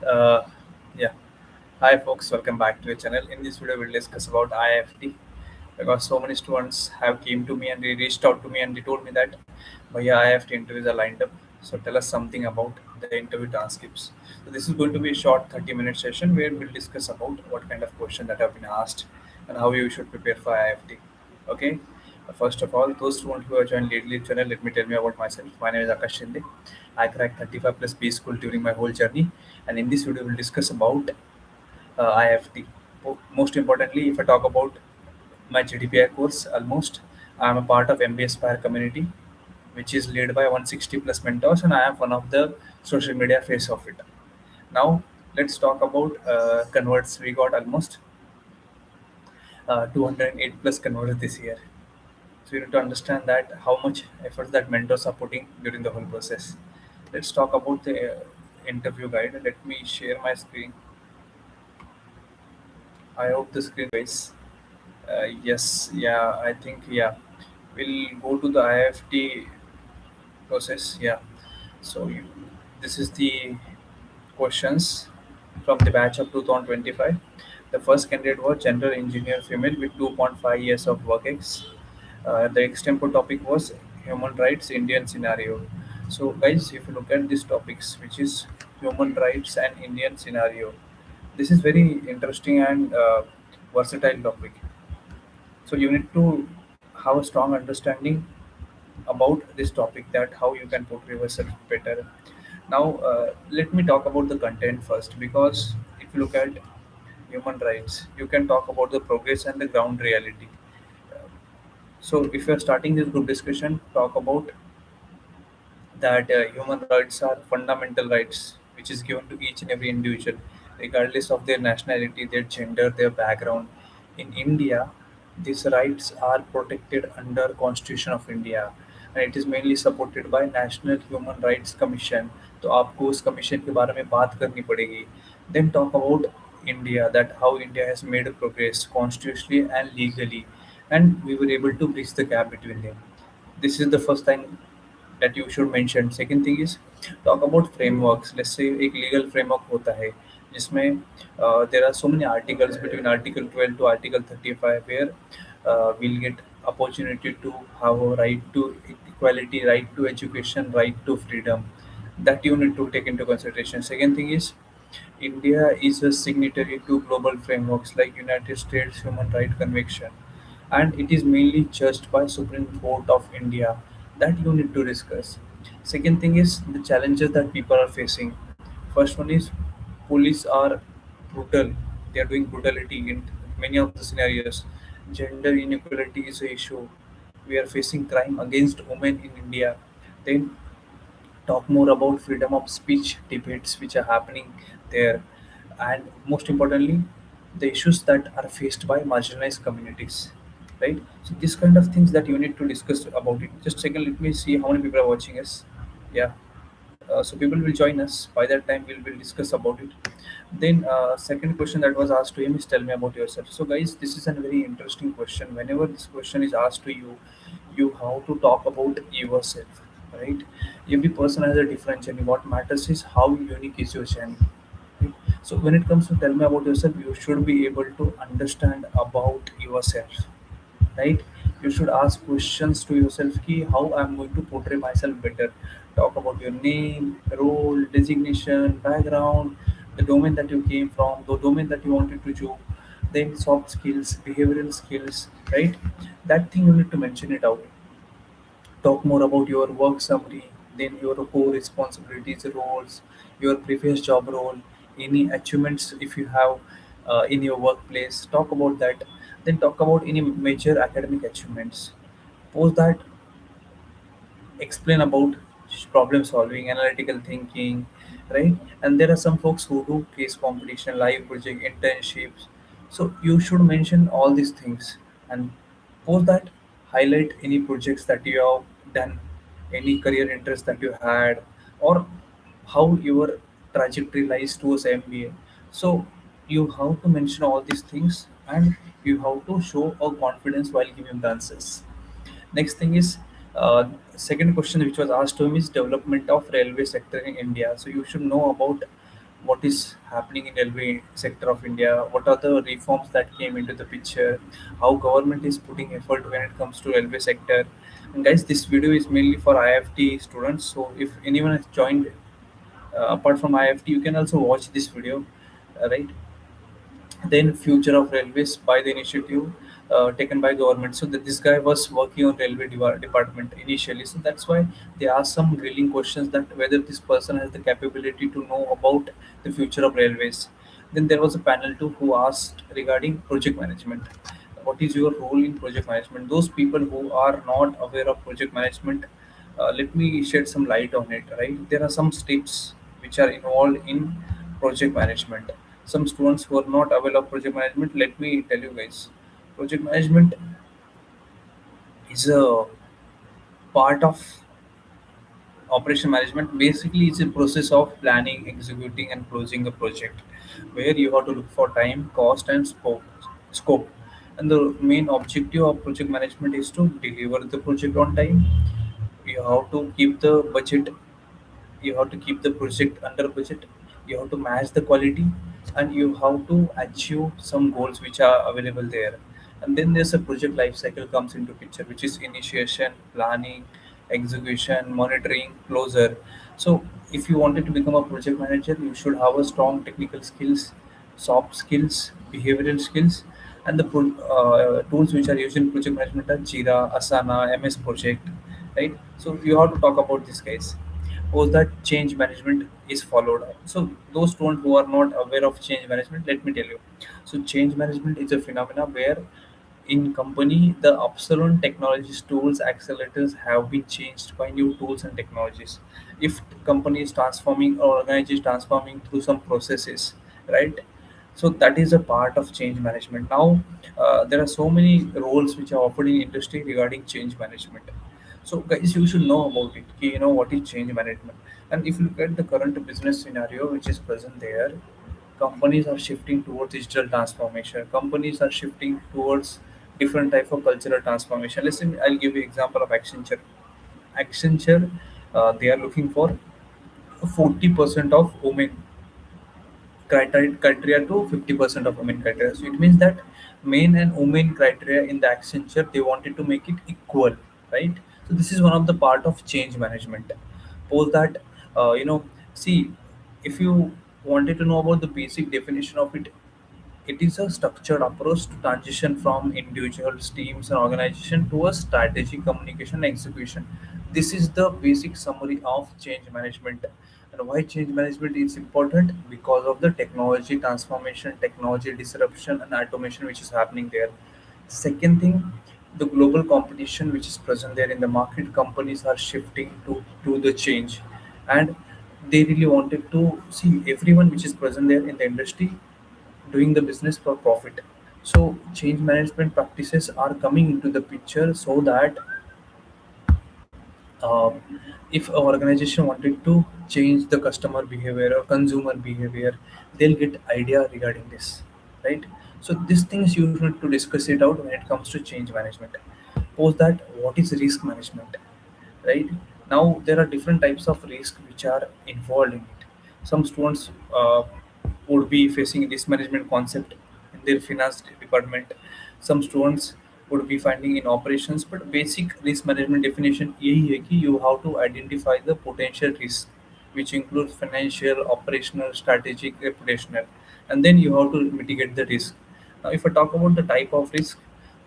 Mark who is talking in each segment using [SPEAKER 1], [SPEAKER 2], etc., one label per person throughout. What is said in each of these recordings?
[SPEAKER 1] Uh, yeah. Hi folks, welcome back to the channel. In this video, we'll discuss about IIFT because so many students have came to me and they reached out to me and they told me that, "Bhaiya, IIFT interviews are lined up. So tell us something about the interview transcripts." So this is going to be a short 30-minute session where we'll discuss about what kind of question that have been asked and how you should prepare for IIFT. Okay. First of all, those students who have joined lately channel, let me tell me about myself. My name is Akash Shinde. I cracked 35 plus B school during my whole journey, and in this video, we'll discuss about IFT. Most importantly, if I talk about my GDPI course, almost I'm a part of MBASPiRE community, which is led by 160 plus mentors, and I am one of the social media face of it. Now, let's talk about converts. We got almost 208 plus converts this year. So you need to understand that how much effort that mentors are putting during the whole process. Let's talk about the interview guide. Let me share my screen. I hope the screen guys. Yes, yeah, I think yeah. We'll go to the IFT process. Yeah. So this is the questions from the batch of 2025. The first candidate was general engineer female with 2.5 years of work ex. The extempore topic was human rights Indian scenario. So guys, if you look at these topics, which is human rights and Indian scenario, this is very interesting and versatile topic. So you need to have a strong understanding about this topic, that how you can portray yourself better. Now let me talk about the content first, because if you look at human rights, you can talk about the progress and the ground reality. So if you're starting this group discussion, talk about that human rights are fundamental rights which is given to each and every individual, regardless of their nationality, their gender, their background. In India, these rights are protected under Constitution of India, and it is mainly supported by National Human Rights Commission. तो आपको उस commission के बारे में बात करनी पड़ेगी. Then talk about India, that how India has made progress constitutionally and legally, and we were able to bridge the gap between them. This is the first thing that you should mention. Second thing is talk about frameworks. Let's say एक legal framework होता है जिसमें there are so many articles between Article 12 to Article 35 where we'll get opportunity to have a right to equality, right to education, right to freedom. That you need to take into consideration. Second thing is India is a signatory to global frameworks like United States Human Rights Convention, and it is mainly judged by Supreme Court of India. That you need to discuss. Second thing is the challenges that people are facing. First one is police are brutal. They are doing brutality in many of the scenarios. Gender inequality is an issue. We are facing crime against women in India. Then talk more about freedom of speech debates which are happening there, and most importantly the issues that are faced by marginalized communities, right? So these kind of things that you need to discuss about it. Just a second, let me see how many people are watching us. Yeah. So people will join us. By that time, we'll discuss about it. Then second question that was asked to him is tell me about yourself. So guys, this is a very interesting question. Whenever this question is asked to you, you have to talk about yourself, right? Every person has a different journey. What matters is how unique is your journey. Right? So when it comes to tell me about yourself, you should be able to understand about yourself, right? You should ask questions to yourself ki how I'm going to portray myself better. Talk about your name, role, designation, background, the domain that you came from, the domain that you wanted to do, then soft skills, behavioral skills, right? That thing you need to mention it out. Talk more about your work summary, then your core responsibilities, roles, your previous job role, any achievements if you have in your workplace. Talk about that. Then talk about any major academic achievements. Post that, explain about problem solving, analytical thinking, right? And there are some folks who do case competition, live project, internships. So you should mention all these things and post that. Highlight any projects that you have done, any career interest that you had, or how your trajectory lies towards MBA. So you have to mention all these things, and you have to show a confidence while giving the answers. Next thing is second question which was asked to him is development of railway sector in India. So you should know about what is happening in railway sector of India, what are the reforms that came into the picture, how government is putting effort when it comes to railway sector. And guys, this video is mainly for IFT students. So if anyone has joined apart from IFT, you can also watch this video, right? Then future of railways by the initiative taken by government. So that this guy was working on railway department initially, so that's why they asked some grilling questions that whether this person has the capability to know about the future of railways. Then there was a panel too who asked regarding project management, what is your role in project management. Those people who are not aware of project management, let me shed some light on it, right? There are some steps which are involved in project management. Some students who are not aware of project management, let me tell you guys, project management is a part of operation management. Basically, it's a process of planning, executing, and closing a project where you have to look for time, cost, and scope. And the main objective of project management is to deliver the project on time. You have to keep the budget, you have to keep the project under budget, you have to match the quality, and you have to achieve some goals which are available there. And then there's a project life cycle comes into picture, which is initiation, planning, execution, monitoring, closure. So if you wanted to become a project manager, you should have a strong technical skills, soft skills, behavioral skills. And the tools which are used in project management are Jira, Asana, MS Project, right? So you have to talk about this, guys. Suppose that change management is followed. So those students who are not aware of change management, let me tell you. So change management is a phenomena where in company the obsolete technologies, tools, accelerators have been changed by new tools and technologies. If company is transforming or organization is transforming through some processes, right? So that is a part of change management. Now there are so many roles which are offered in industry regarding change management. So guys, you should know about it. You know what is change management. And if you look at the current business scenario which is present there, companies are shifting towards digital transformation. Companies are shifting towards different type of cultural transformation. Listen, I'll give you example of Accenture. Accenture, they are looking for 40% of women criteria to 50% of women criteria. So it means that men and women criteria in the Accenture, they wanted to make it equal, right? So this is one of the part of change management. Suppose that, see, if you wanted to know about the basic definition of it, it is a structured approach to transition from individuals, teams, and organization to a strategic communication and execution. This is the basic summary of change management. And why change management is important? Because of the technology transformation, technology disruption, and automation which is happening there. Second thing, the global competition which is present there in the market, companies are shifting to the change, and they really wanted to see everyone which is present there in the industry doing the business for profit. So change management practices are coming into the picture so that uh, if an organization wanted to change the customer behavior or consumer behavior, they'll get idea regarding this, right? So these things you need to discuss it out when it comes to change management. Post that, what is risk management, right? Now there are different types of risk which are involved in it. Some students would be facing risk management concept in their finance department. Some students would be finding in operations, but basic risk management definition यही है कि you have to identify the potential risk, which includes financial, operational, strategic, reputational, and then you have to mitigate the risk. Now if I talk about the type of risk,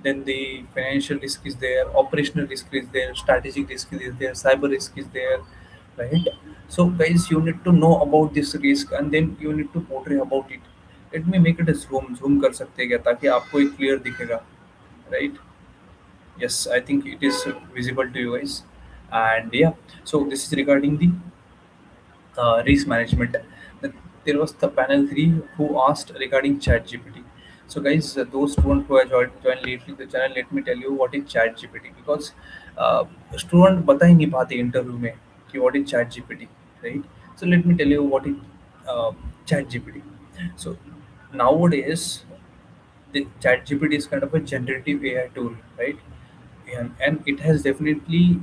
[SPEAKER 1] then the financial risk is there, operational risk is there, strategic risk is there, cyber risk is there, right? So guys, you need to know about this risk and then you need to portray about it. Let me make it a zoom कर सकते हैं क्या ताकि आपको एक clear दिखेगा, right? Yes, I think it is visible to you guys. And yeah, so this is regarding the risk management. Then there was the panel 3 who asked regarding chat GPT. So guys, those students who have joined lately the channel, let me tell you what is chat GPT, because student बता ही नहीं पाते interview में कि what is chat GPT, right? So let me tell you what is uh, chat GPT. So nowadays the chat GPT is kind of a generative AI tool, right? And it has definitely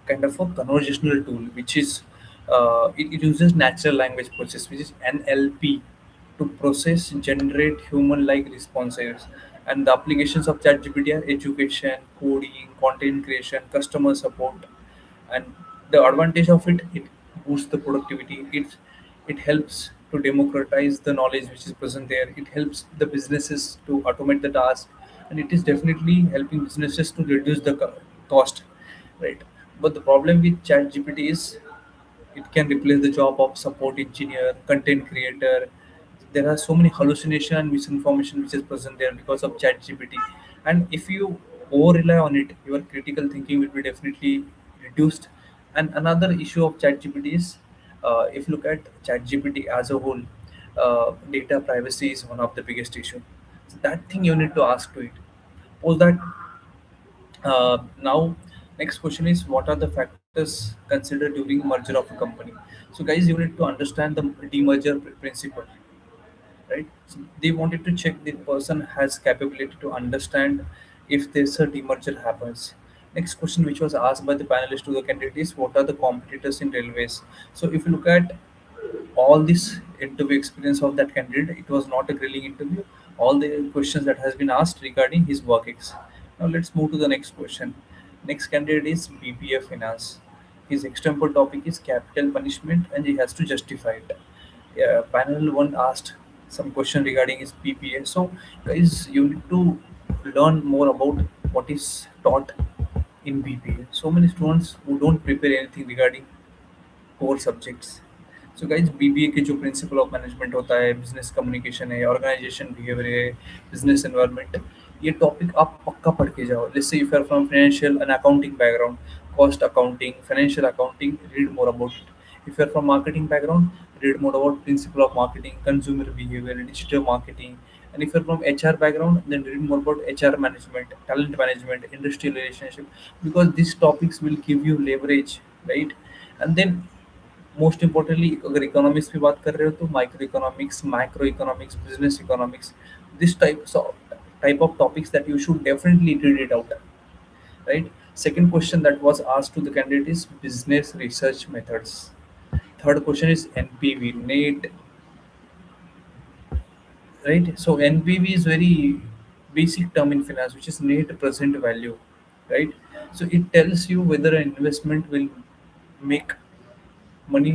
[SPEAKER 1] kind of a conversational tool which is It uses natural language process, which is NLP, to process generate human like responses. And the applications of ChatGPT are education, coding, content creation, customer support. And the advantage of it boosts the productivity. It helps to democratize the knowledge which is present there. It helps the businesses to automate the task, and it is definitely helping businesses to reduce the cost, right? But the problem with ChatGPT is it can replace the job of support engineer, content creator. There are so many hallucination and misinformation which is present there because of ChatGPT. And if you over rely on it, your critical thinking will be definitely reduced. And another issue of ChatGPT is, if you look at ChatGPT as a whole, data privacy is one of the biggest issue. So that thing you need to ask to it. Suppose that now, next question is, what are the factors considered during merger of a company? So, guys, you need to understand the demerger principle, right? So they wanted to check the person has capability to understand if there's a demerger happens. Next question, which was asked by the panelists to the candidates, what are the competitors in railways? So, if you look at all this interview experience of that candidate, it was not a grilling interview. All the questions that has been asked regarding his work ex. Now let's move to the next question. Next candidate is BPA finance. His example topic is capital punishment, and he has to justify it. Yeah, panel one asked some question regarding his BPA. So guys, you need to learn more about what is taught in BPA. So many students who don't prepare anything regarding core subjects. So guys BBA के जो principle of management होता है, business communication है, organisation behaviour है, business environment, ये topic आप पक्का पढ़ के जाओ. Let's say if you are from financial and accounting background, cost accounting, financial accounting, read more about it. If you are from marketing background, read more about principle of marketing, consumer behavior, digital marketing. And if you're from HR background, then read more about HR management, talent management, industrial relationship, because these topics will give you leverage, right? And then most importantly अगर economics की बात कर रहे हो तो micro economics, macro economics, business economics, this type of topics that you should definitely read it out, right? Second question that was asked to the candidate is business research methods. Third question is NPV, net, right? So NPV is very basic term in finance, which is net present value, right? So it tells you whether an investment will make money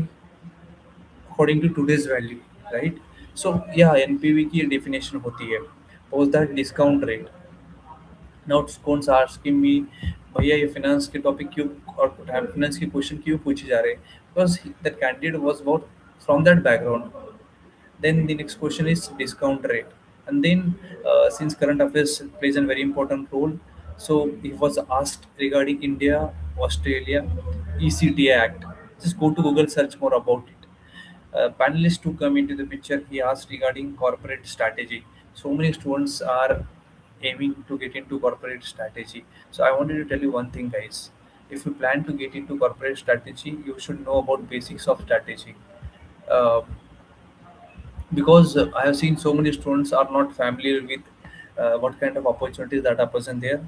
[SPEAKER 1] according to today's value, right? So yeah, NPV की definition होती है. Post that discount rate. Now कौन asking me, भैया ये finance के topic क्यों और finance के question क्यों पूछे जा रहे हैं? Because that candidate was about from that background. Then the next question is discount rate. And then since current affairs plays a very important role, so he was asked regarding India, Australia, ECTA Act. Just go to Google, search more about it. Panelists to come into the picture, he asked regarding corporate strategy. So many students are aiming to get into corporate strategy. So I wanted to tell you one thing, guys. If you plan to get into corporate strategy, you should know about basics of strategy. Uh, because I have seen so many students are not familiar with what kind of opportunities that are present there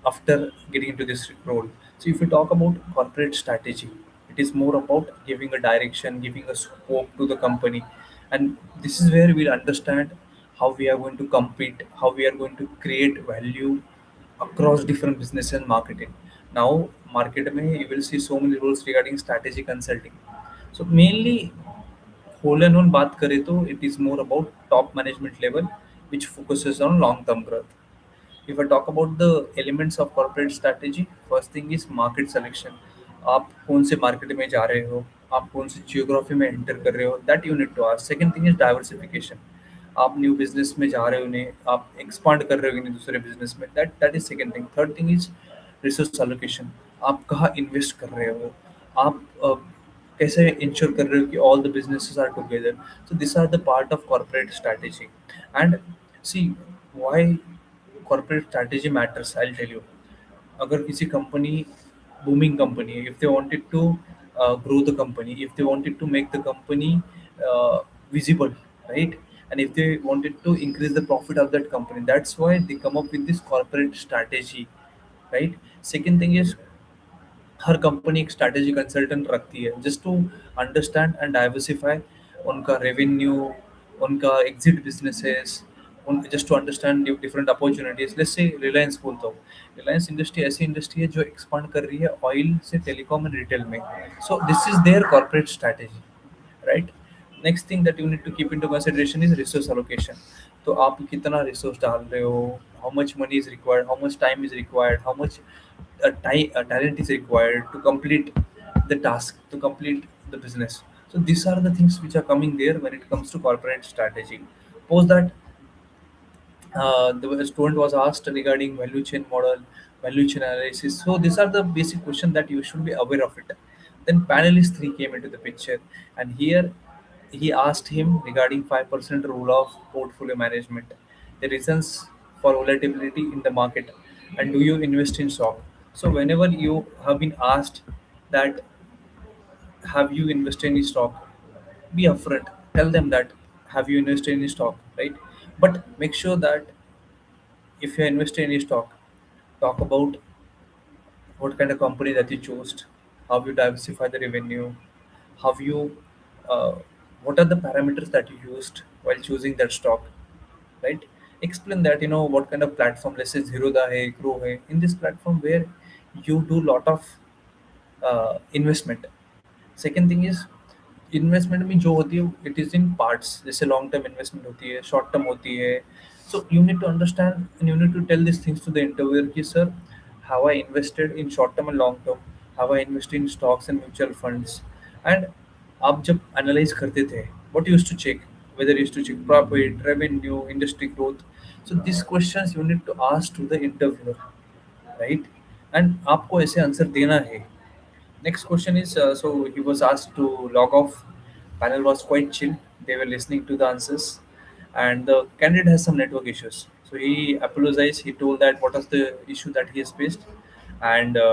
[SPEAKER 1] after getting into this role. So if we talk about corporate strategy, it is more about giving a direction, giving a scope to the company. And this is where we'll understand how we are going to compete, how we are going to create value across different business and marketing. Now, market mein you will see so many roles regarding strategy consulting. So mainly whole and whole बात करें तो it is more about top management level which focuses on long term growth. If I talk about the elements of corporate strategy, first thing is market selection. आप कौन से market में जा रहे हो, आप कौन सी जियोग्राफी में एंटर कर रहे हो, that you need to ask. Second thing is diversification. आप न्यू बिजनेस में जा रहे हो, उन्हें आप एक्सपांड कर रहे हो नहीं दूसरे बिजनेस में, that that is second thing. Third thing is resource allocation. आप कहाँ इन्वेस्ट कर रहे हो, आप कैसे इंश्योर कर रहे हो कि all the businesses are together. So this are the part of corporate strategy. And see why corporate strategy matters, I'll tell you. अगर किसी company booming company, if they wanted to grow the company, if they wanted to make the company visible, right? And if they wanted to increase the profit of that company, that's why they come up with this corporate strategy, right? Second thing is हर company एक strategy consultant रखती है just to understand and diversify उनका revenue, उनका exit businesses, उन just to understand different opportunities. Let's say Reliance बोलता हूँ, Reliance industry ऐसी इंडस्ट्री है जो एक्सपांड कर रही है ऑयल से टेलीकॉम एंड रिटेल में। So this is their corporate strategy, right? Next thing that you need to keep into consideration is resource allocation. तो आप कितना रिसोर्स डाल रहे हो, how much money is required, how much time is required, how much talent is required to complete the task, to complete the business. So these are the things which are coming there when it comes to corporate strategy. Suppose that the student was asked regarding value chain model, value chain analysis. So these are the basic questions that you should be aware of it. Then panelist three came into the picture, and here he asked him regarding 5% rule of portfolio management, the reasons for volatility in the market, and do you invest in stock. So whenever you have been asked that have you invested in stock, be upfront. Tell them that have you invested in stock, right? But make sure that if you invest in any stock, talk about what kind of company that you chose, how you diversify the revenue, how you, uh, what are the parameters that you used while choosing that stock, right? Explain that, what kind of platform. Let's say Zerodha hai, Grow hai. In this platform where you do lot of investment. Second thing is investment में जो होती है it is in parts, जैसे long term investment होती है, short term होती है। So you need to understand and you need to tell this things to the interviewer कि sir how I invested in short term and long term, how I invested in stocks and mutual funds. And आप जब analyse करते थे what used to check, whether used to check profit, revenue, industry growth. So these questions you need to ask to the interviewer, right? And आपको ऐसे answer देना है। Next question is, so he was asked to log off. Panel was quite chill. They were listening to the answers, and the candidate has some network issues. So he apologized. He told that what was the issue that he has faced, and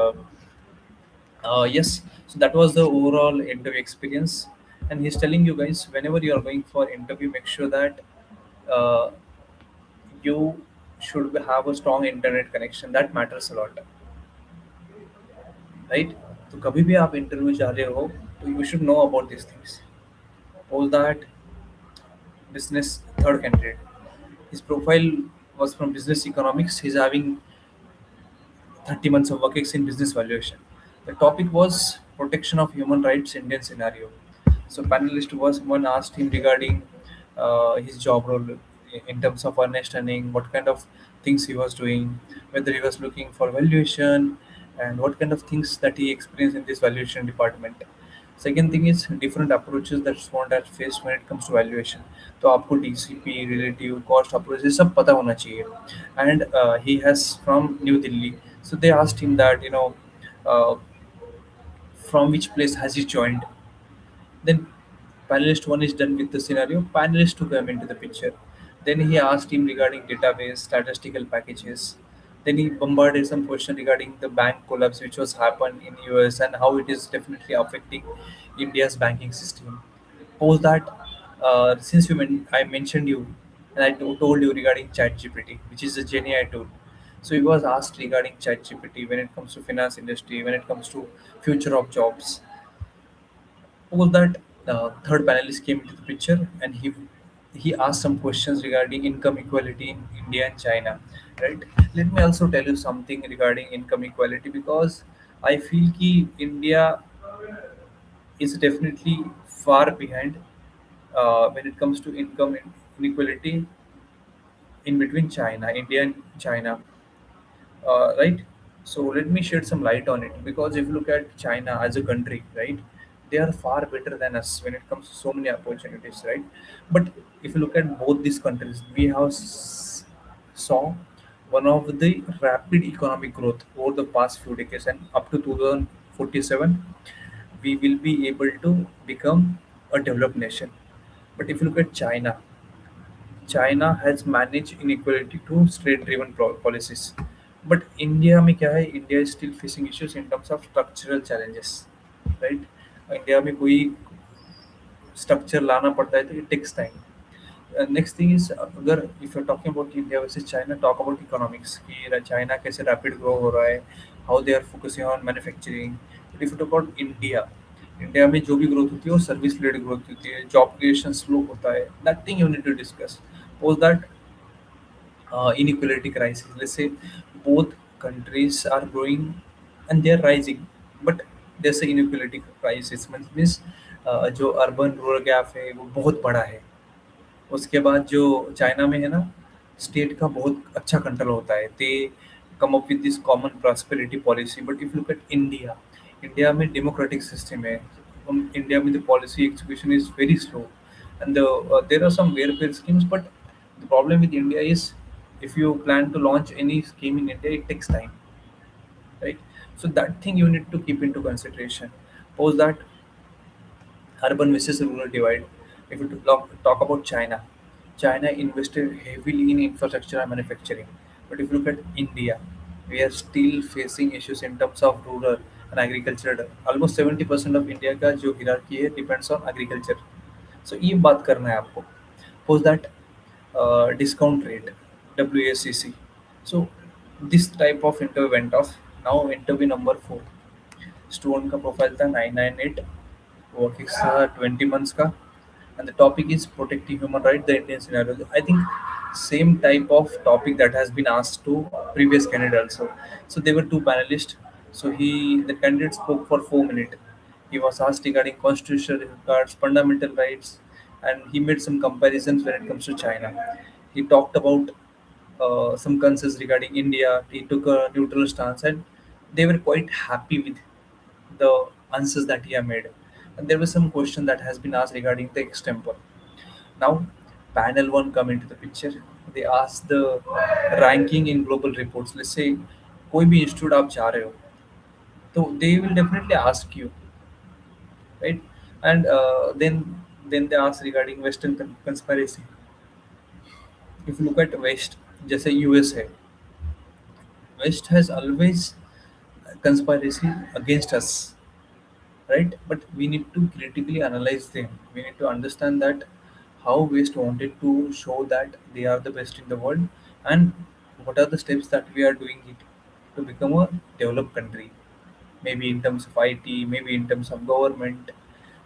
[SPEAKER 1] yes, so that was the overall interview experience. And he's telling you guys, whenever you are going for interview, make sure that uh, you should have a strong internet connection. That matters a lot, right? तो कभी भी आप interview जा रहे हो तो you should know about these things. All that business third candidate. His profile was from business economics. He's having 30 months of work ex in business valuation. The topic was protection of human rights Indian scenario. So panelist was one asked him regarding his job role in terms of understanding what kind of things he was doing, whether he was looking for valuation, and what kind of things that he experienced in this valuation department. Second thing is different approaches that swan has faced when it comes to valuation. तो आपको DCP, relative cost approach ये सब पता होना चाहिए. And he has from New Delhi. So they asked him that, uh, from which place has he joined. Then panelist one is done with the scenario. Panelist two come into the picture. Then he asked him regarding database, statistical packages. Then he bombarded some question regarding the bank collapse which was happened in US and how it is definitely affecting India's banking system. Post that, since I mentioned you and told you regarding ChatGPT, which is a GenAI tool. So he was asked regarding ChatGPT when it comes to finance industry, when it comes to future of jobs. Suppose that third panelist came into the picture and he asked some questions regarding income equality in India and China. Right? Let me also tell you something regarding income equality because I feel ki India is definitely far behind when it comes to income inequality in between China, India and China, right? So let me shed some light on it because if you look at China as a country, right, they are far better than us when it comes to so many opportunities, right? But if you look at both these countries, we have saw one of the rapid economic growth over the past few decades, and up to 2047, we will be able to become a developed nation. But if you look at China, China has managed inequality through state-driven policies. But India में क्या है? India is still facing issues in terms of structural challenges, right? India में कोई structure लाना पड़ता है तो it takes time. Next thing is अगर if you're talking about India versus China, talk about economics कि China कैसे rapid grow हो रहा है, how they are focusing on manufacturing, if you talk about India, India में जो भी growth होती है वो सर्विस रिलेटेड ग्रोथ होती है, जॉब क्रिएशन स्लो होता है, nothing you need to discuss. Post that inequality crisis. Let's say both countries are growing and they are rising, but there's an inequality crisis. Means जो urban rural gap है वो बहुत बड़ा है. उसके बाद जो चाइना में है ना, स्टेट का बहुत अच्छा कंट्रोल होता है. They come up with this common prosperity policy. But if look at India, India में डेमोक्रेटिक सिस्टम है. इंडिया में the policy execution is very slow and there are some welfare schemes, but the problem with India is if you plan to launch any scheme in India, it takes time, right? So that thing you need to keep into consideration. Suppose that urban versus rural divide. If you talk about China, China invested heavily in infrastructure and manufacturing. But if you look at India, we are still facing issues in terms of rural and agriculture. Almost 70% of India का जो hierarchy है depends on agriculture. So ये बात करना है आपको. Suppose that discount rate, WACC. So this type of interview went off. Now interview number 4. Student का profile था 998, वर्क एक्स था 20 months का, and the topic is protecting human right, the Indian scenario. I think same type of topic that has been asked to previous candidate also. So there were two panelists. So the candidate spoke for 4 minutes. He was asked regarding constitutional regards, fundamental rights, and he made some comparisons when it comes to China. He talked about some concerns regarding India. He took a neutral stance, and they were quite happy with the answers that he had made. And there was some question that has been asked regarding the extemple. Now, panel one come into the picture. They ask the ranking in global reports. Let's say कोई भी institute आप जा रहे हो, तो they will definitely ask you, right? And then they ask regarding Western conspiracy. If you look at West, जैसे US है, West has always conspiracy against us, right? But we need to critically analyze them. We need to understand that how West wanted to show that they are the best in the world, and what are the steps that we are doing it to become a developed country, maybe in terms of IT, maybe in terms of government.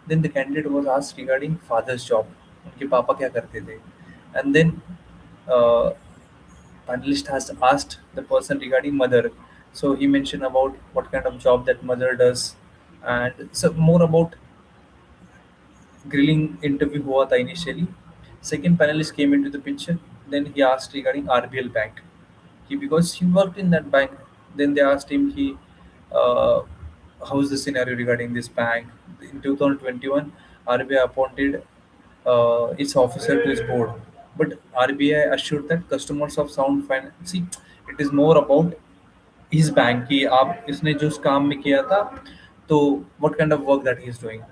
[SPEAKER 1] Then the candidate was asked regarding father's job, उनके पापा क्या करते थे. And then uh, panelist has asked the person regarding mother. So he mentioned about what kind of job that mother does, and so more about grilling interview हुआ था initially. Second panelist came into the picture. Then he asked regarding RBL Bank. Because he worked in that bank. Then they asked him, uh, how's the scenario regarding this bank? In 2021, RBI appointed its officer to his board. But RBI assured that customers of sound finance. See, it is more about his bank कि आप इसने जो काम में किया था, तो what kind of work that he is doing.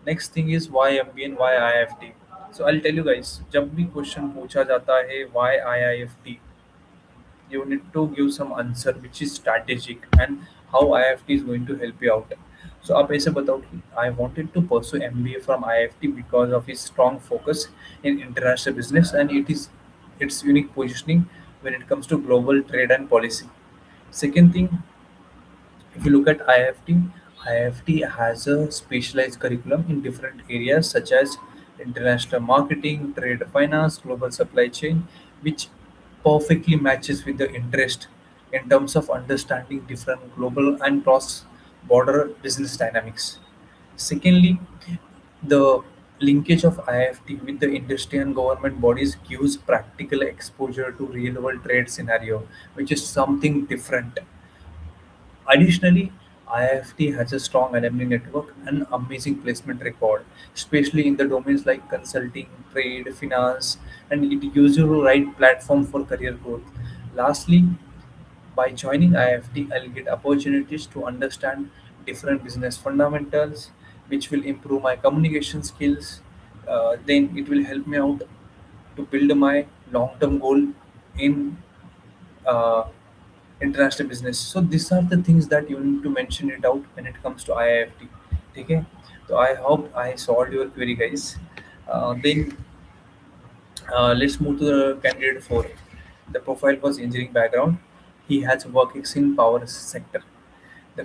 [SPEAKER 1] Next thing is why MBA and why IIFT. So I'll tell you guys, जब भी क्वेश्चन पूछा जाता है why IIFT, you need to give some answer which is strategic and how IIFT is going to help you out. So आप ऐसे बताओ कि I wanted to pursue MBA from IIFT because of its strong focus in international business and its unique positioning when it comes to global trade and policy. Second thing, if you look at IIFT, IIFT has a specialized curriculum in different areas such as international marketing, trade finance, global supply chain, which perfectly matches with the interest in terms of understanding different global and cross border business dynamics. Secondly, the linkage of IIFT with the industry and government bodies gives practical exposure to real world trade scenario, which is something different. Additionally, IIFT has a strong alumni network and amazing placement record, especially in the domains like consulting, trade, finance, and it gives you the right platform for career growth. Lastly, by joining IIFT, I'll get opportunities to understand different business fundamentals, which will improve my communication skills. Then it will help me out to build my long-term goal in uh, international business. So these are the things that you need to mention it out when it comes to IIFT. Okay, so I hope I solved your query, guys. Then let's move to the candidate 4. The profile was engineering background. He has work in power sector. The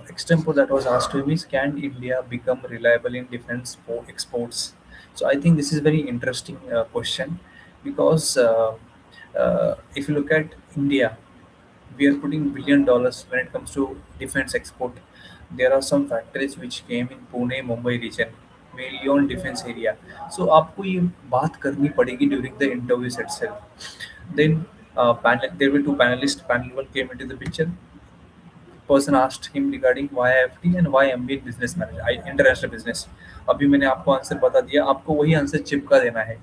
[SPEAKER 1] extempo that was asked to him is, can India become reliable in defense exports? So I think this is very interesting question, because if you look at India, we are putting $1 billion when it comes to defense export. There are some factories which came in Pune, Mumbai region, mainly on defense area. So आपको ये बात करनी पड़ेगी during the interviews itself. Then there were two panelists. Panel one came into the picture. Person asked him regarding why IIFT and why MBA in business management, international business. अभी मैंने आपको answer बता दिया, आपको वही आंसर चिपका देना है.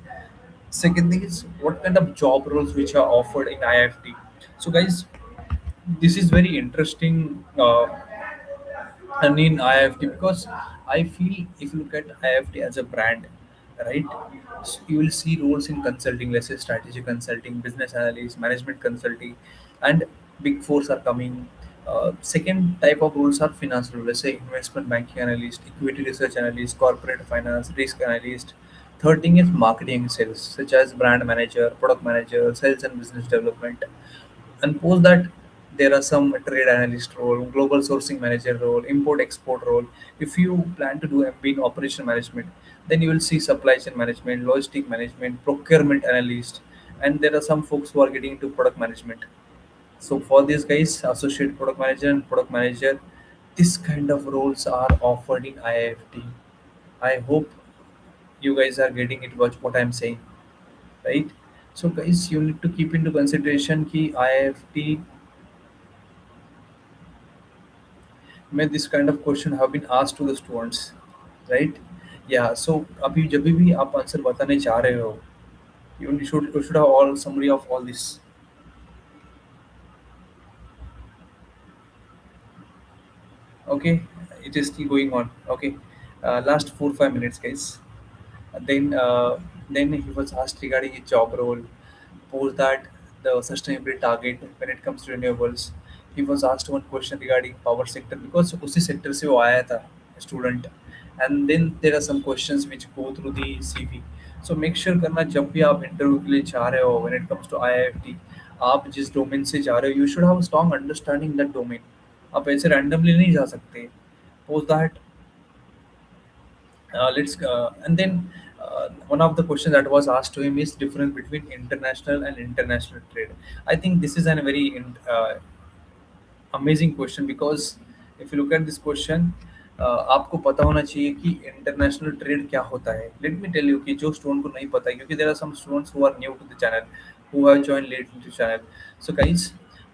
[SPEAKER 1] Second thing is, what kind of job roles which are offered in IIFT. So guys, this is very interesting. And in IIFT, because I feel if you look at IIFT as a brand, right, so you will see roles in consulting, let's say strategy consulting, business analyst, management consulting, and big fours are coming. Second type of roles are finance roles, let's say investment banking analyst, equity research analyst, corporate finance, risk analyst. Third thing is marketing and sales, such as brand manager, product manager, sales and business development. And post that, there are some trade analyst role, global sourcing manager role, import export role. If you plan to do MBA in operation management, then you will see supply chain management, logistic management, procurement analyst, and there are some folks who are getting into product management. So for these guys, associate product manager and product manager, this kind of roles are offered in IIFT. I hope you guys are getting it, what I'm saying, right? So guys, you need to keep into consideration कि IIFT में this kind of question have been asked to the students, right? Yeah, so अभी जब भी आप answer बताने जा रहे हो, you should have all summary of all this. Okay, it is still going on. Okay, last 4 5 minutes, guys. Then he was asked regarding his job role. Post that, the sustainability target when it comes to renewables. He was asked one question regarding power sector, because उसी sector से वो आया था student. And then there are some questions which go through the CV. So make sure करना, जब भी आप interview के लिए जा रहे हो, when it comes to IIFT, आप जिस domain से जा रहे हो, you should have a strong understanding in that domain. आप ऐसे randomly नहीं जा सकते. Post that, let's and then one of the questions that was asked to him is difference between international and international trade. I think this is a very amazing question, because if you look at this question, आपको पता होना चाहिए कि international trade क्या होता है. Let me tell you कि जो स्टूडेंट को नहीं पता है, क्योंकि there are some students who are new to the channel, who have join late to channel. So guys,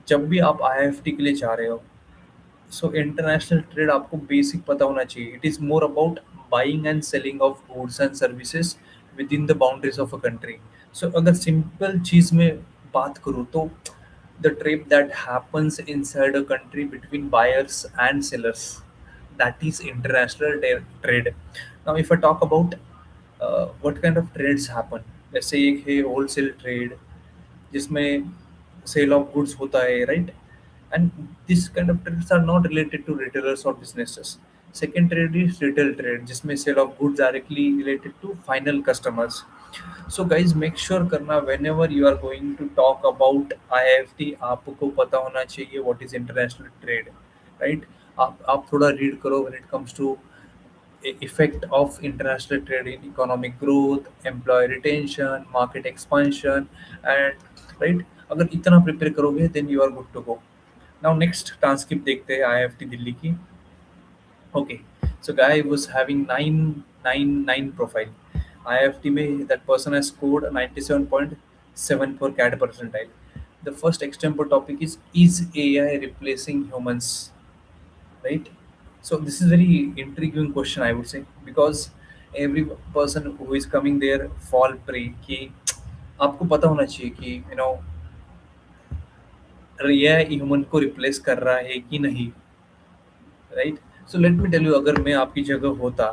[SPEAKER 1] जब भी आप आईआईएफटी के लिए जा रहे हो, सो इंटरनेशनल ट्रेड आपको बेसिक पता होना चाहिए. It is more about buying and selling of goods and services within the boundaries of a country. So अगर सिंपल चीज में बात करूँ तो the trade that happens inside a country between buyers and sellers, that is international trade. Now if I talk about what kind of trades happen, let's say एक है wholesale trade, जिसमें sale of goods होता है, right? And this kind of trades are not related to retailers or businesses. Second trade is retail trade, जिसमें sale of goods directly related to final customers. So guys, make sure करना, whenever you are going to talk about IIFT, आपको पता होना चाहिए what is international trade, right? आप थोड़ा read करो when it comes to effect of international trade in economic growth, employee retention, market expansion, and right, अगर इतना prepare करोगे then you are good to go. Now next transcript देखते हैं IIFT Delhi की. Okay, so guy was having 999 profile. IIFT में that person has scored 97.7 for CAT percentile. The first extempore topic is AI replacing humans, right? So this is very intriguing question, I would say, because every person who is coming there fall prey कि आपको पता होना चाहिए कि AI human को replace कर रहा है कि नहीं, right? So let me tell you, अगर मैं आपकी जगह होता,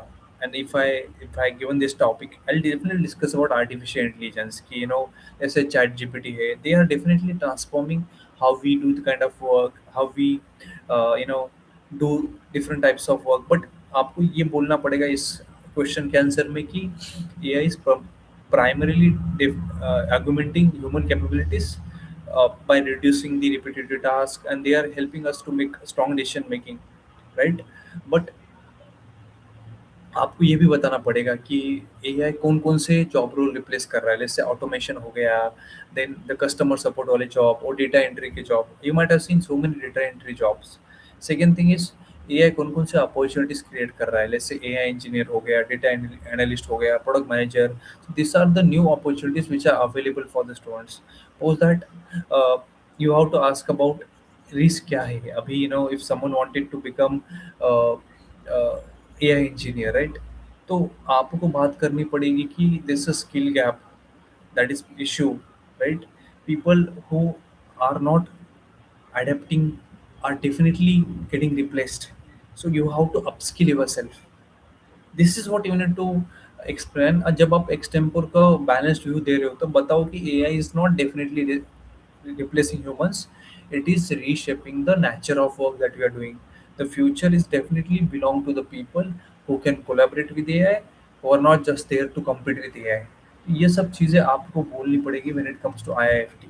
[SPEAKER 1] and if I given this topic, I'll definitely discuss about artificial intelligence कि ऐसे chat GPT है, they are definitely transforming how we do the kind of work, how we do different types of work. But आपको ये बोलना पड़ेगा इस question के answer में कि AI is primarily augmenting human capabilities, by reducing the repetitive task, and they are helping us to make strong decision making, right? But आपको ये भी बताना पड़ेगा कि एआई कौन-कौन से जॉब रोल रिप्लेस कर रहा है। जैसे ऑटोमेशन हो गया, देन द कस्टमर सपोर्ट वाले जॉब और डेटा एंट्री के job. You might have seen so many data entry jobs. Second thing is AI कौन-कौन से अपॉर्च्युनिटीज़ क्रिएट कर रहा है। जैसे एआई इंजीनियर हो गया, डेटा एनालिस्ट हो गया, product manager. So this are the new opportunities which are available for the students. Post that you have to ask about risk क्या है। अभी if someone wanted to become AI engineer, right? तो आपको बात करनी पड़ेगी कि this a skill gap that is issue, right? People who are not adapting are definitely getting replaced, so you have to upskill yourself. This is what you need to explain. जब आप extempore का balanced view दे रहे हो तो बताओ कि AI is not definitely replacing humans. It is reshaping the nature of work that we are doing. The future is definitely belong to the people who can collaborate with AI, who are not just there to compete with AI. ये सब चीज़ें आपको बोलनी पड़ेगी when it comes to IIFT.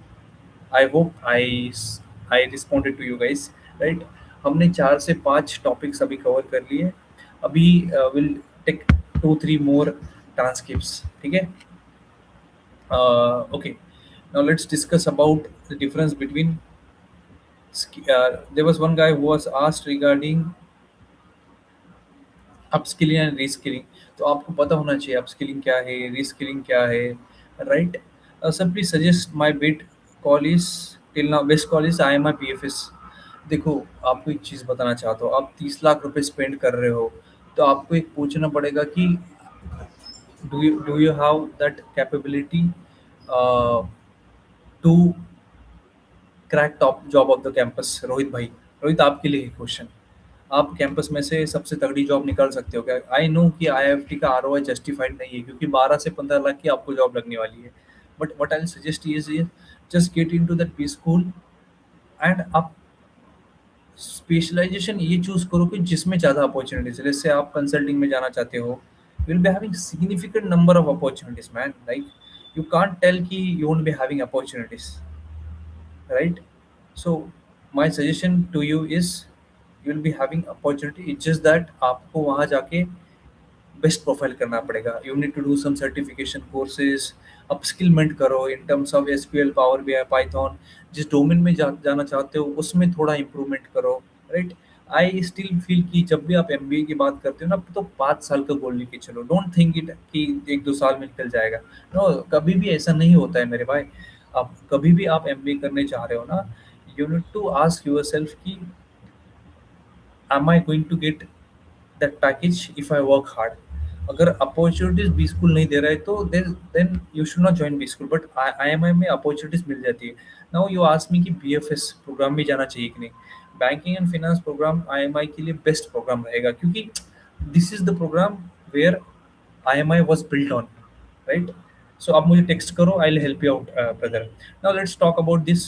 [SPEAKER 1] I hope I responded to you guys, right? हमने 4 से 5 topics अभी cover कर लिए। अभी विल टेक 2-3 मोर ट्रांसक्रिप्ट्स, ठीक है? Okay, now let's discuss about the difference between there was one guy who was asked regarding upskilling and reskilling. तो आपको पता होना चाहिए अपस्किलिंग क्या है, रीस्किलिंग क्या है, right? Sir please suggest my bit call is till now best call is IIMIPFS। देखो, आपको एक चीज़ बताना चाहता हूँ। आप 30 लाख रुपए स्पेंड कर रहे हो, तो आपको एक पूछना पड़ेगा कि do you have that capability to crack top job of the campus. Rohit भाई, रोहित आपके लिए क्वेश्चन। आप कैंपस में से सबसे तगड़ी जॉब निकाल सकते हो क्या? आई नो कि आईआईएफटी का आरओआई जस्टिफाइड नहीं है, क्योंकि 12 से 15 लाख की आपको जॉब लगने वाली है। But what I suggest is just get into that B school, and आप स्पेशलाइजेशन ये चूज करो कि जिसमें ज़्यादा अपॉर्चुनिटीज है। जैसे आप कंसल्टिंग में जाना चाहते हो, will be having significant number of opportunities man. Like you can't tell कि you won't be having opportunities, right? So my suggestion to you is you will be having opportunity. It's just that आपको वहाँ जाके best profile करना पड़ेगा। You need to do some certification courses, upskillment करो in terms of SQL, power BI, Python. जिस domain में जाना चाहते हो उसमें थोड़ा इम्प्रूवमेंट करो, राइट? आई स्टिल फील कि जब भी आप एमबीए की बात करते हो ना, तो 5 साल का गोल लेके चलो। डोंट थिंक इट कि 1-2 साल में निकल जाएगा। नो, कभी भी ऐसा नहीं होता है मेरे भाई। आप कभी भी आप एमबीए करने चाह रहे हो ना, you need to ask yourself कि am I going to get that package if I work hard? अगर अपॉर्चुनिटीज बी स्कूल नहीं दे रहा है तो then you should not join B school. But IMI में अपॉर्चुनिटीज मिल जाती है। नाउ यू आस्क मी कि बीएफएस प्रोग्राम में जाना चाहिए कि नहीं। Banking and finance programme IMI के लिए बेस्ट प्रोग्राम रहेगा, क्योंकि this is the programme where IMI was built on, right? So आप मुझे text करो, I'll help you out, brother. Now let's talk about this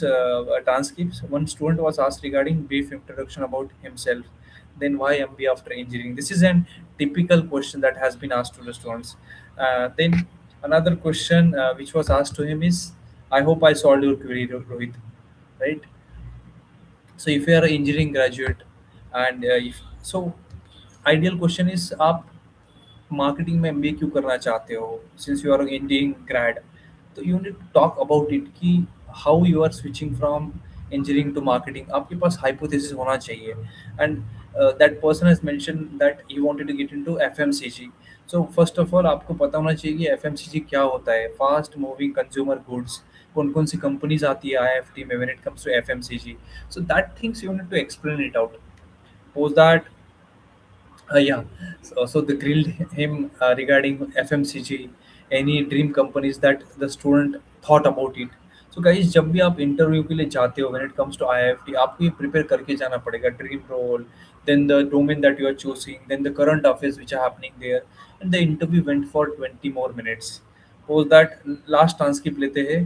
[SPEAKER 1] transcripts. One student was asked regarding brief introduction about himself. Then why MBA after engineering? This is an typical question that has been asked to the students. Then another question which was asked to him is, I hope I solved your query, Rohit, right? So if you are an engineering graduate, and if so, ideal question is आप marketing में MBA क्यों करना चाहते हो, since you are engineering grad? तो you need to talk about it कि how you are switching from engineering to marketing. आपके पास हाइपोथेसिस होना चाहिए। And that person has mention that he wanted to get into FMCG. So first of all आपको पता होना चाहिए कि एफएमसीजी क्या होता है। Fast moving consumer goods. कौन कौन सी कंपनीज आती है आईएफटी में when it comes to FMCG? So that things you need to explain it out. Post that yeah. So they grilled him regarding FMCG, any dream companies that the student thought about it. So guys, जब भी आप interview के लिए जाते हो, when it comes to IIFT, आपको ये prepare करके जाना पड़ेगा। Dream role, then the domain that you are choosing, then the current affairs which are happening there, and the interview went for 20 more minutes. Post that last transcript लेते हैं।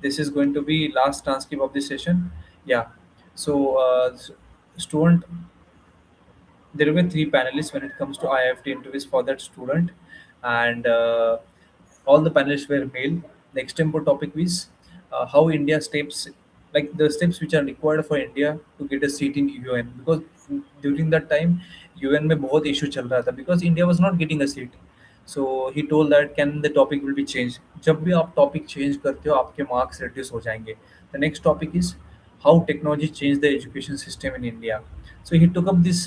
[SPEAKER 1] This is going to be last transcript of this session. Yeah. So student, there were 3 panelists when it comes to IIFT interviews for that student, and all the panelists were male. The extempore topic was how India steps like the steps which are required for India to get a seat in UN, because during that time UN में बहुत issue चल रहा था because India was not getting a seat. So he told that can the topic will be changed. जब भी आप topic change करते हो आपके marks reduce हो जाएंगे. The next topic is how technology changed the education system in India. So he took up this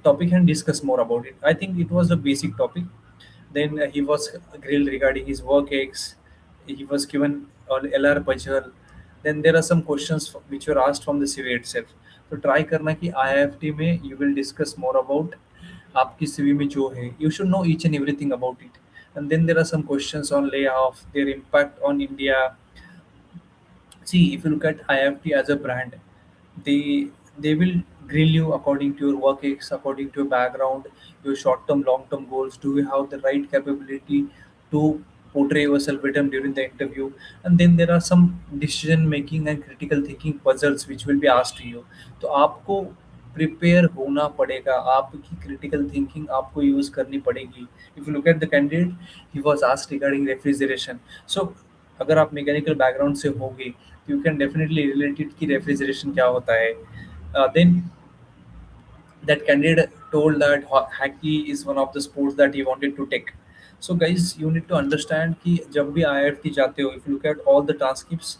[SPEAKER 1] topic and discussed more about it. I think it was a basic topic. Then he was grilled regarding his work ethics. He was given an LR puzzle. Then there are some questions which were asked from the CV itself. So try करना कि IIFT में you will discuss more about आपकी CV में जो है. You should know each and everything about it. And then there are some questions on layoff, their impact on India. See, if you look at IIFT as a brand, they will grill you according to your work ethics, according to your background, your short term, long term goals. Do you have the right capability to portray yourself better during the interview? And then there are some decision making and critical thinking puzzles which will be asked to you. तो आपको prepare होना पड़ेगा, आपकी critical thinking आपको use करनी पड़ेगी. If you look at the candidate, he was asked regarding refrigeration. So अगर आप मैकेनिकल बैकग्राउंड से होगे you can definitely relate it कि refrigeration क्या होता है. Then that candidate told that hockey is one of the sports that he wanted to take. So guys, you need to understand कि जब भी IIFT जाते हो, if you look at all the transcripts,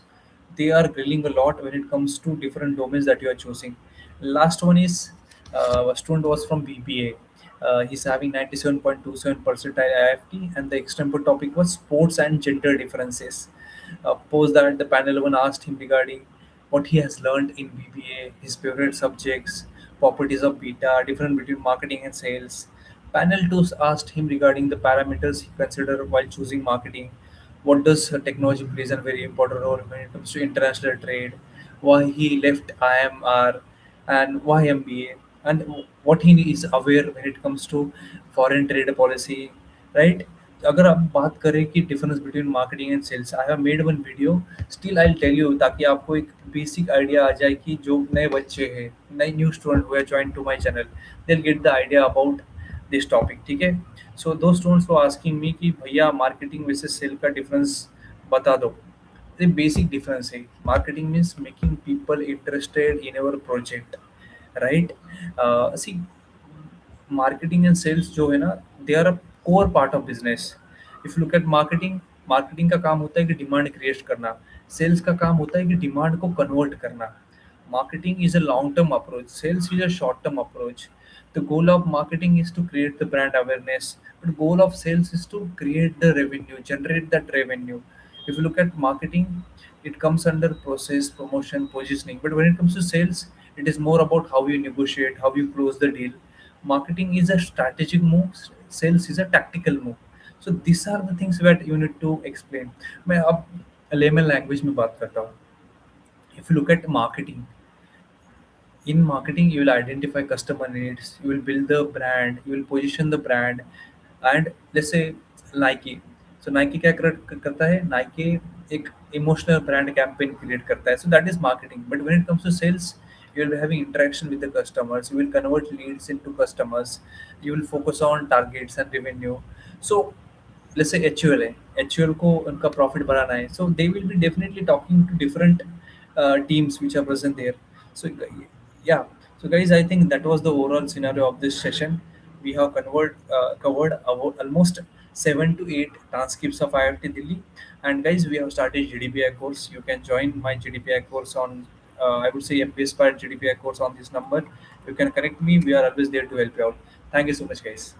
[SPEAKER 1] they are grilling a lot when it comes to different domains that you are choosing. Last one is a student was from BBA. He's having 97.27% at IIFT, and the extempore topic was sports and gender differences. Post that the panel one asked him regarding what he has learned in BBA, his favorite subjects, properties of beta, difference between marketing and sales. Panel 2 asked him regarding the parameters he considered while choosing marketing. What does technology plays a very important role when it comes to international trade? Why he left IMR and why MBA? And what he is aware when it comes to foreign trade policy, right? अगर आप बात करें कि difference between marketing and sales, I have made one video. Still I tell you ताकि आपको एक basic idea आ जाए कि जो नए बच्चे हैं, नए न्यू स्टूडेंट हुए join to my channel, they will get the idea about this topic. ठीक है. सो दो स्टूडेंट्स वर आस्किंग मी कि भैया मार्केटिंग वर्सेस सेल का डिफरेंस बता दो. The basic difference है, marketing means making people interested in our project, right? See, marketing and sales जो है ना, they are a core part of business. If look at marketing, marketing का काम होता है कि डिमांड क्रिएट करना. सेल्स का काम होता है कि डिमांड को कन्वर्ट करना. Marketing is a long term approach, sales is a short term approach. The goal of marketing is to create the brand awareness, but goal of sales is to create the revenue, generate that revenue. If you look at marketing, it comes under process, promotion, positioning. But when it comes to sales, it is more about how you negotiate, how you close the deal. Marketing is a strategic move, sales is a tactical move. So these are the things that you need to explain. मैं अब layman language में बात करता हूँ. If you look at marketing, in marketing you will identify customer needs, you will build the brand, you will position the brand. And let's say Nike. So Nike क्या करता है? Nike एक emotional brand campaign create करता है. So that is marketing. But when it comes to sales, you will be having interaction with the customers, you will convert leads into customers, you will focus on targets and revenue. So let's say HUL है, HUL को उनका profit बढ़ाना है. So they will be definitely talking to different teams which are present there. So yeah, so guys, I think that was the overall scenario of this session. We have covered almost 7 to 8 transcripts of IIFT Delhi. And guys, we have started GDPI course. You can join my GDPI course on, I would say MBASPiRE GDPI course on this number. You can connect me. We are always there to help you out. Thank you so much, guys.